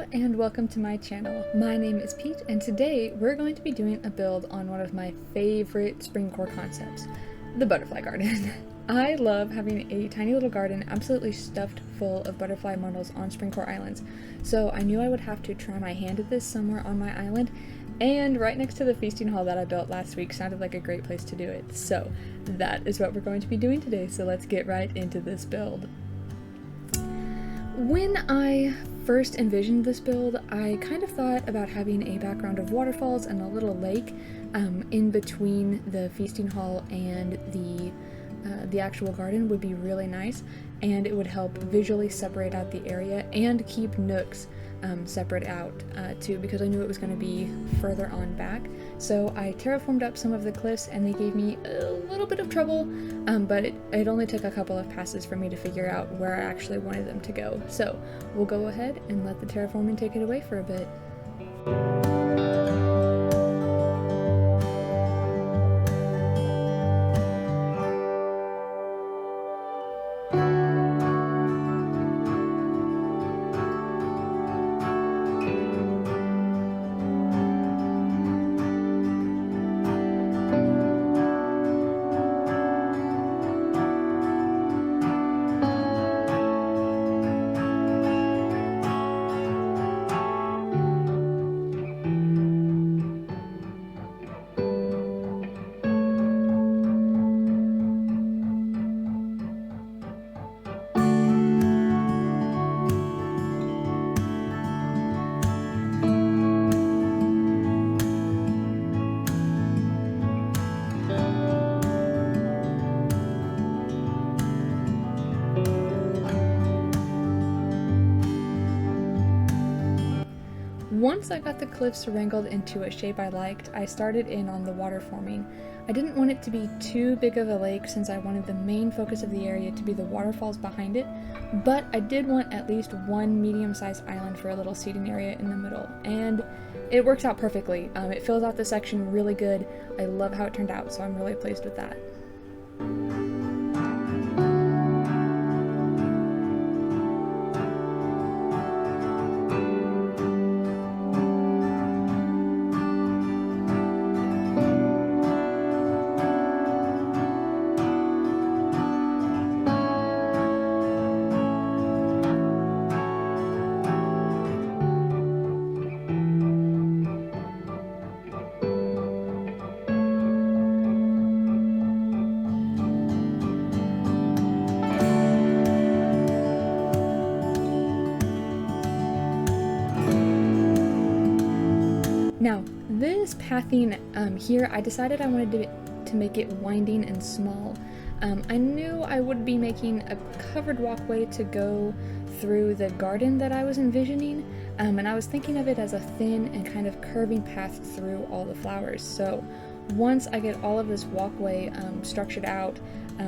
Hello and welcome to my channel. My name is Pete and today we're going to be doing a build on one of my favorite Springcore concepts, the butterfly garden. I love having a tiny little garden absolutely stuffed full of butterfly models on Springcore Islands, so I knew I would have to try my hand at this somewhere on my island, and right next to the feasting hall that I built last week sounded like a great place to do it. So that is what we're going to be doing today, so let's get right into this build. When I first envisioned this build, I kind of thought about having a background of waterfalls and a little lake in between the feasting hall and the actual garden would be really nice, and it would help visually separate out the area and keep nooks separate out too, because I knew it was going to be further on back. So I terraformed up some of the cliffs and they gave me a little bit of trouble, but it only took a couple of passes for me to figure out where I actually wanted them to go. So we'll go ahead and let the terraforming take it away for a bit. Once I got the cliffs wrangled into a shape I liked, I started in on the water forming. I didn't want it to be too big of a lake since I wanted the main focus of the area to be the waterfalls behind it, but I did want at least one medium-sized island for a little seating area in the middle, and it works out perfectly. It fills out the section really good. I love how it turned out, so I'm really pleased with that. Now, this pathing here, I decided I wanted to make it winding and small. I knew I would be making a covered walkway to go through the garden that I was envisioning, and I was thinking of it as a thin and kind of curving path through all the flowers. So once I get all of this walkway structured out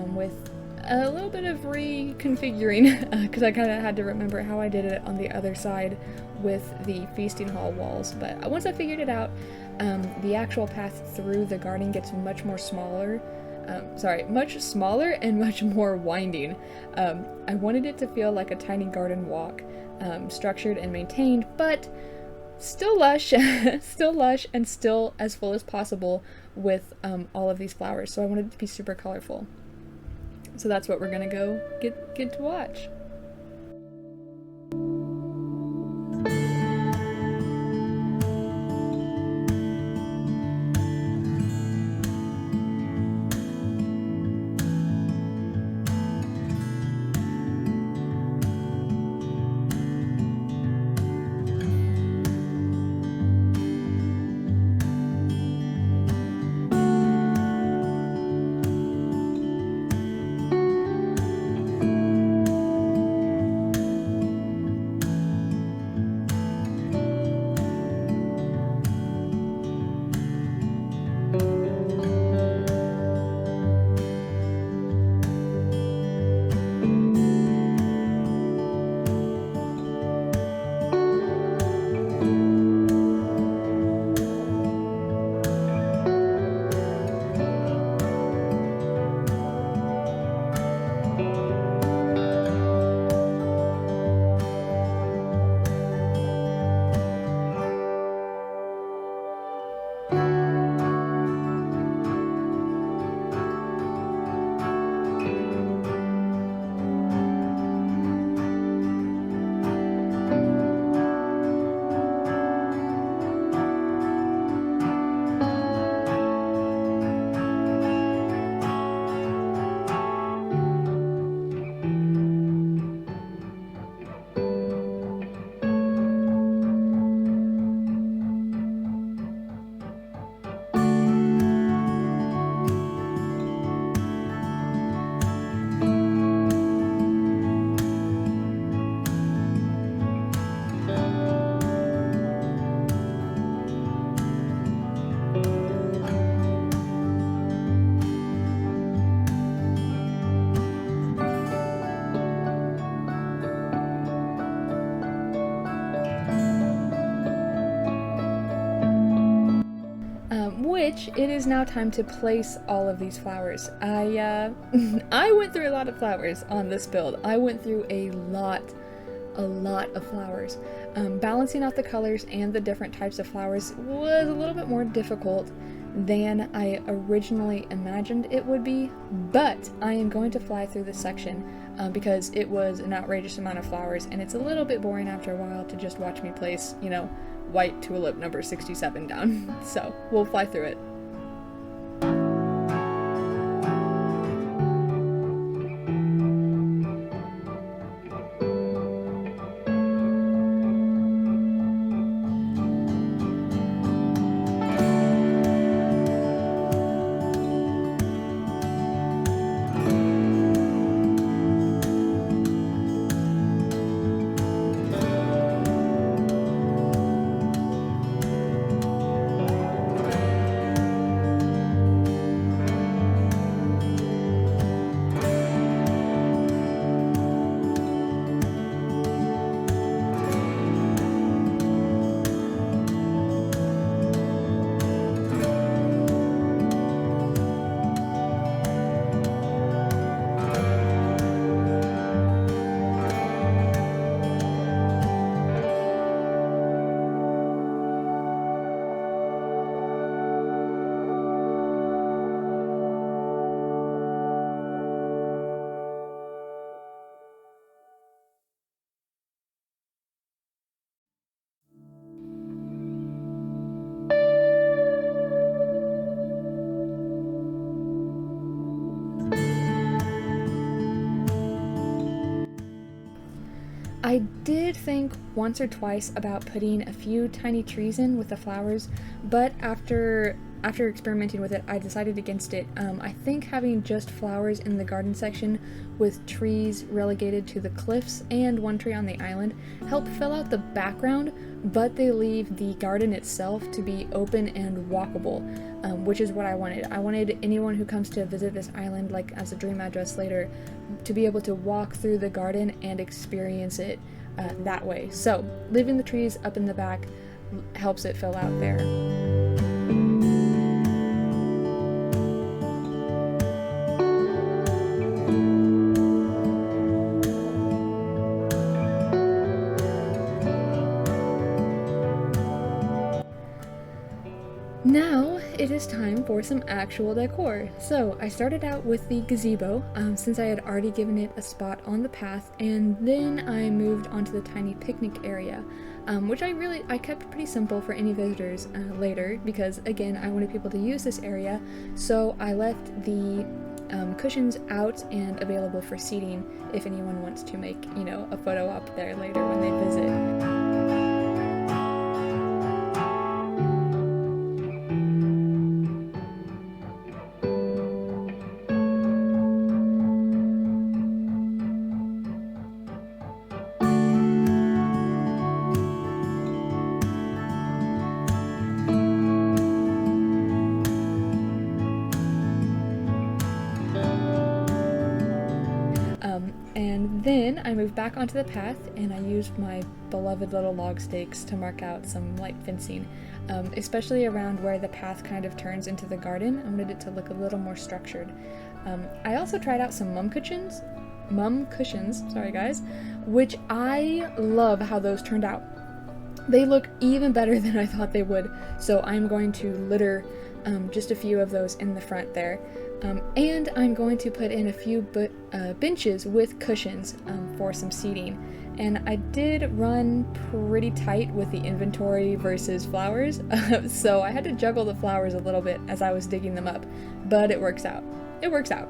with a little bit of reconfiguring, because I kind of had to remember how I did it on the other side with the feasting hall walls, but once I figured it out, the actual path through the garden gets much smaller and much more winding. I wanted it to feel like a tiny garden walk, structured and maintained, but still lush, still lush, and still as full as possible with all of these flowers. So I wanted it to be super colorful. So that's what we're gonna go get to watch. which it is now time to place all of these flowers. I I went through a lot of flowers on this build. I went through a lot of flowers. Balancing out the colors and the different types of flowers was a little bit more difficult than I originally imagined it would be, but I am going to fly through this section because it was an outrageous amount of flowers, and it's a little bit boring after a while to just watch me place, you know, white tulip number 67 down. So we'll fly through it. I did think once or twice about putting a few tiny trees in with the flowers, but after experimenting with it, I decided against it. I think having just flowers in the garden section with trees relegated to the cliffs and one tree on the island help fill out the background, but they leave the garden itself to be open and walkable, which is what I wanted. I wanted anyone who comes to visit this island, like as a dream address later, to be able to walk through the garden and experience it that way. So leaving the trees up in the back helps it fill out there. Now it is time for some actual decor. So I started out with the gazebo, since I had already given it a spot on the path, and then I moved onto the tiny picnic area, which I kept pretty simple for any visitors later, because again, I wanted people to use this area, so I left the cushions out and available for seating if anyone wants to make, you know, a photo op there later when they visit. And then I moved back onto the path and I used my beloved little log stakes to mark out some light fencing, especially around where the path kind of turns into the garden. I wanted it to look a little more structured. I also tried out some mum cushions, sorry guys, which I love how those turned out. They look even better than I thought they would, so I'm going to litter just a few of those in the front there. And I'm going to put in a few benches with cushions for some seating. And I did run pretty tight with the inventory versus flowers, so I had to juggle the flowers a little bit as I was digging them up, but it works out. It works out.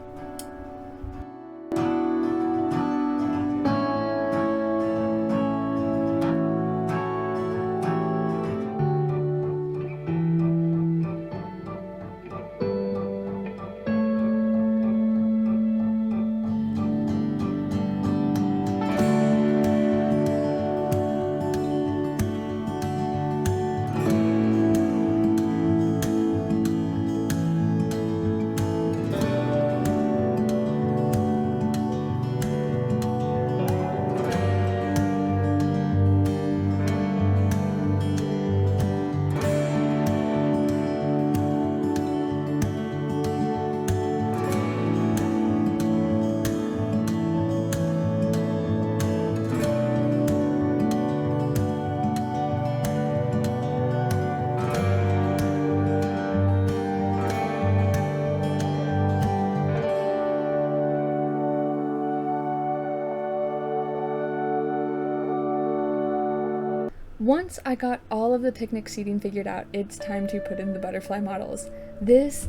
Once I got all of the picnic seating figured out, it's time to put in the butterfly models. This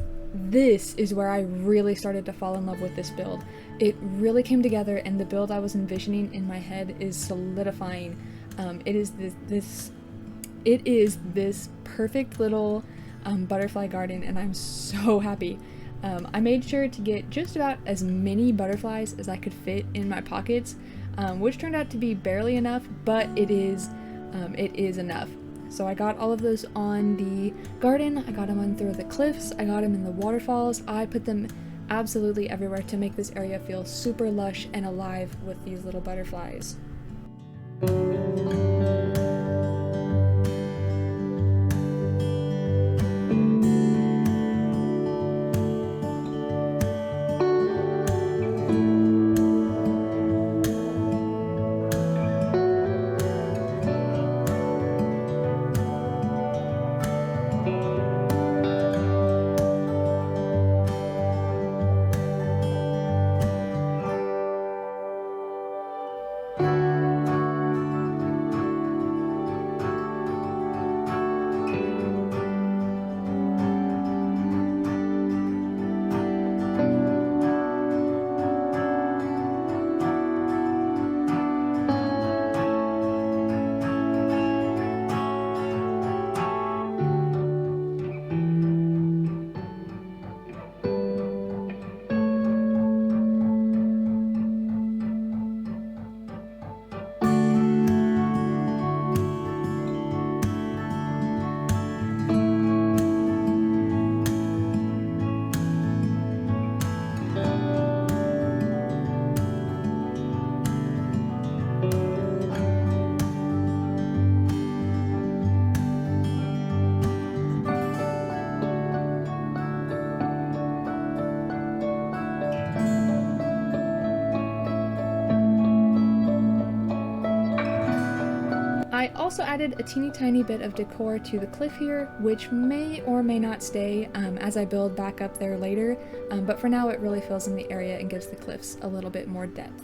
is where I really started to fall in love with this build. It really came together, and the build I was envisioning in my head is solidifying. It is this perfect little butterfly garden, and I'm so happy. I made sure to get just about as many butterflies as I could fit in my pockets, which turned out to be barely enough, but it is enough. So I got all of those on the garden, I got them on through the cliffs, I got them in the waterfalls. I put them absolutely everywhere to make this area feel super lush and alive with these little butterflies. I also added a teeny tiny bit of decor to the cliff here, which may or may not stay as I build back up there later, but for now it really fills in the area and gives the cliffs a little bit more depth.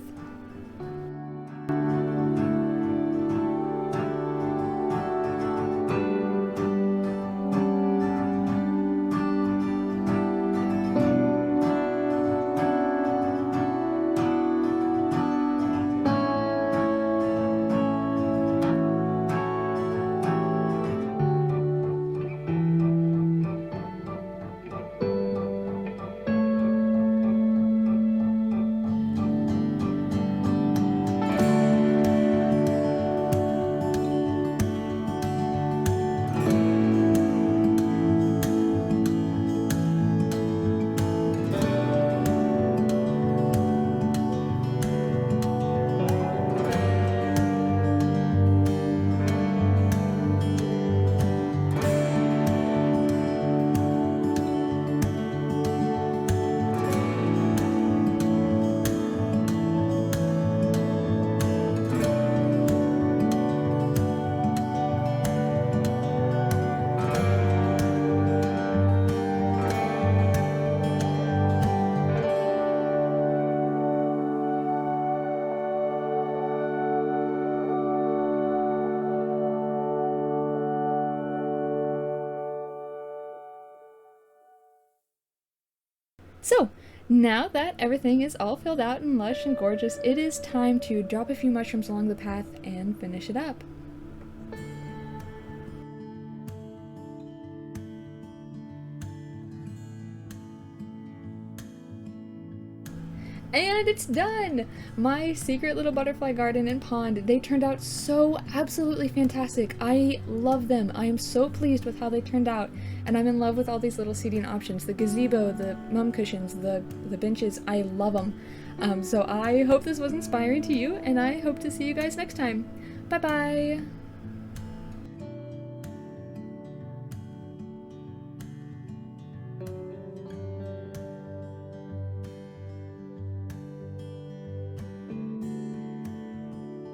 So, now that everything is all filled out and lush and gorgeous, it is time to drop a few mushrooms along the path and finish it up. And it's done! My secret little butterfly garden and pond, they turned out so absolutely fantastic. I love them. I am so pleased with how they turned out, and I'm in love with all these little seating options. The gazebo, the mum cushions, the benches, I love them. So I hope this was inspiring to you, and I hope to see you guys next time. Bye bye!